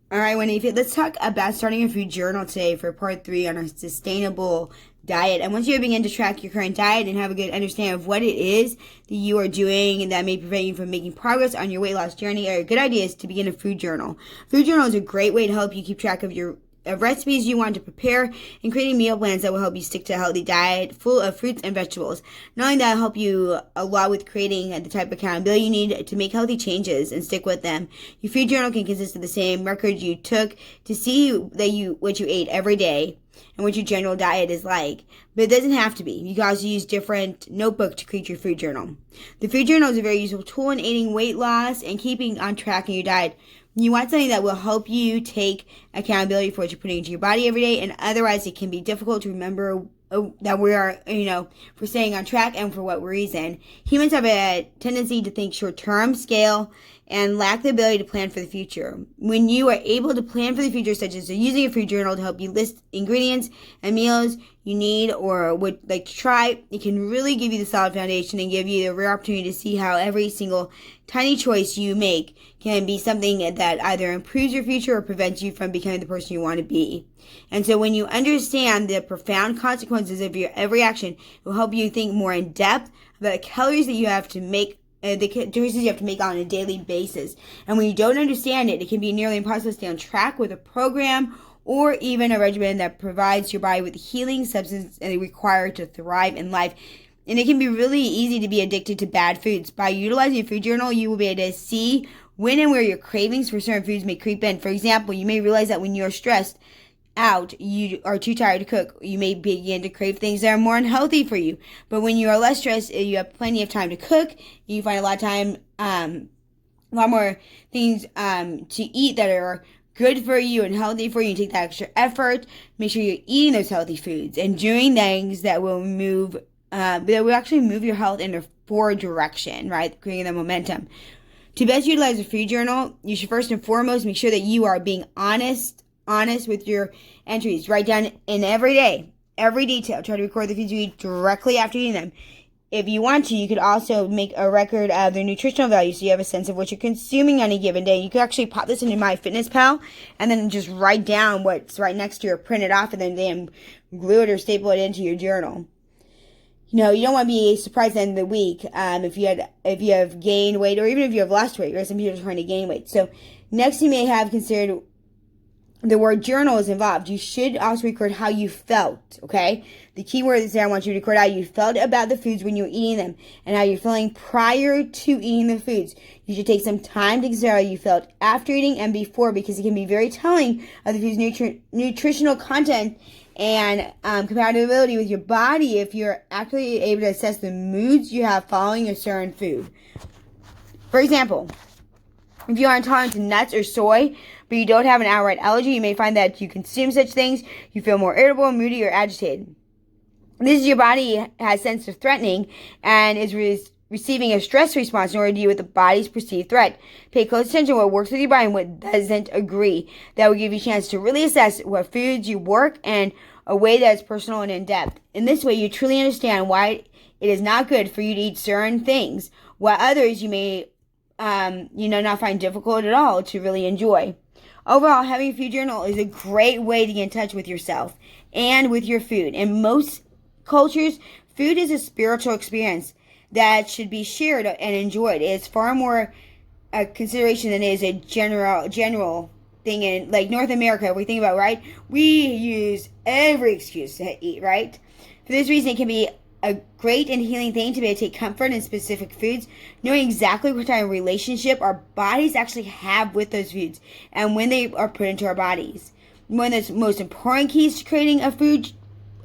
All right, Wendy, let's talk about starting a food journal today for part 3 on a sustainable diet. And once you begin to track your current diet and have a good understanding of what it is that you are doing and that may prevent you from making progress on your weight loss journey, a good idea is to begin a food journal. Food journal is a great way to help you keep track of your recipes you want to prepare and creating meal plans that will help you stick to a healthy diet full of fruits and vegetables. Not only that, will help you a lot with creating the type of accountability you need to make healthy changes and stick with them. Your food journal can consist of the same records you took to see what you ate every day and what your general diet is like. But it doesn't have to be. You can also use different notebook to create your food journal. The food journal is a very useful tool in aiding weight loss and keeping on track in your diet. You want something that will help you take accountability for what you're putting into your body every day, and otherwise it can be difficult to remember that we are, for staying on track and for what reason. Humans have a tendency to think short term, scale, and lack the ability to plan for the future. When you are able to plan for the future, such as using a food journal to help you list ingredients and meals you need or would like to try, it can really give you the solid foundation and give you the rare opportunity to see how every single tiny choice you make can be something that either improves your future or prevents you from becoming the person you want to be. And so when you understand the profound consequences of your every action, it will help you think more in depth about the calories that you have to make, the choices you have to make on a daily basis. And when you don't understand it, it can be nearly impossible to stay on track with a program or even a regimen that provides your body with the healing substance required to thrive in life. And it can be really easy to be addicted to bad foods. By utilizing a food journal, you will be able to see when and where your cravings for certain foods may creep in. For example, you may realize that when you're stressed out, you are too tired to cook. You may begin to crave things that are more unhealthy for you. But when you are less stressed, you have plenty of time to cook. You find a lot of time, a lot more things to eat that are good for you and healthy for you. And take that extra effort. Make sure you're eating those healthy foods and doing things that will actually move your health in a forward direction, right? Creating the momentum. To best utilize a food journal, you should first and foremost make sure that you are being honest with your entries. Write down in every day, every detail. Try to record the foods you eat directly after eating them. If you want to, you could also make a record of their nutritional value so you have a sense of what you're consuming on a given day. You could actually pop this into MyFitnessPal and then just write down what's right next to you or print it off and then glue it or staple it into your journal. You don't want to be surprised at the end of the week if you have gained weight or even if you have lost weight, or some people are trying to gain weight. So next you may have considered the word journal is involved. You should also record how you felt, okay? The key word is there. I want you to record how you felt about the foods when you were eating them and how you're feeling prior to eating the foods. You should take some time to consider how you felt after eating and before, because it can be very telling of the food's nutritional content and compatibility with your body if you're actually able to assess the moods you have following a certain food. For example, if you are intolerant to nuts or soy, but you don't have an outright allergy, you may find that you consume such things, you feel more irritable, moody, or agitated. This is your body has sense of threatening and is receiving a stress response in order to deal with the body's perceived threat. Pay close attention to what works with your body and what doesn't agree. That will give you a chance to really assess what foods you work in a way that is personal and in-depth. In this way, you truly understand why it is not good for you to eat certain things, while others you may not find difficult at all to really enjoy. Overall, having a food journal is a great way to get in touch with yourself and with your food. In most cultures, food is a spiritual experience that should be shared and enjoyed. It's far more a consideration than it is a general thing in like North America. We think about, right? We use every excuse to eat, right? For this reason, it can be a great and healing thing to be able to take comfort in specific foods, knowing exactly what kind of relationship our bodies actually have with those foods and when they are put into our bodies. One of the most important keys to creating a food,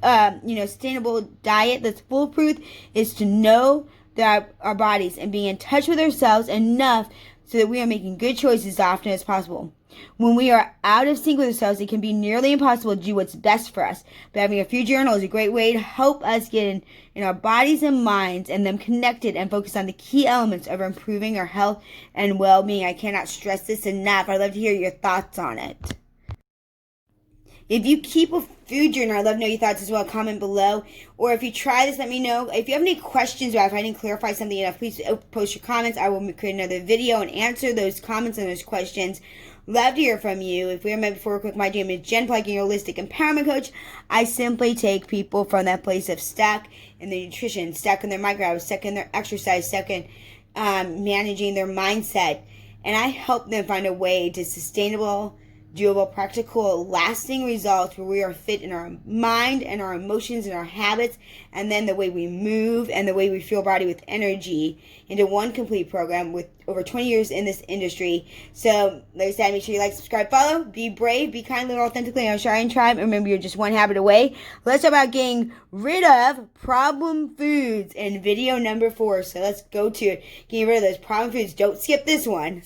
sustainable diet that's foolproof is to know that our bodies and being in touch with ourselves enough so that we are making good choices as often as possible. When we are out of sync with ourselves, it can be nearly impossible to do what's best for us. But having a food journal is a great way to help us get in our bodies and minds and them connected and focus on the key elements of improving our health and well-being. I cannot stress this enough. I'd love to hear your thoughts on it. If you keep a food journal, I'd love to know your thoughts as well. Comment below. Or if you try this, let me know. If you have any questions about if I didn't clarify something enough, please post your comments. I will create another video and answer those comments and those questions. Love to hear from you. If we are met before, quick, my name is Jen Plugin, your holistic empowerment coach. I simply take people from that place of stuck in their nutrition, stuck in their microbes, stuck in their exercise, stuck in managing their mindset, and I help them find a way to sustainable, doable, practical, lasting results where we are fit in our mind and our emotions and our habits, and then the way we move and the way we feel body with energy into one complete program with over 20 years in this industry. So, like I said, make sure you like, subscribe, follow, be brave, be kind, live authentically on Shine Tribe. And remember, you're just one habit away. Let's talk about getting rid of problem foods in video number 4. So let's go to it. Getting rid of those problem foods. Don't skip this one.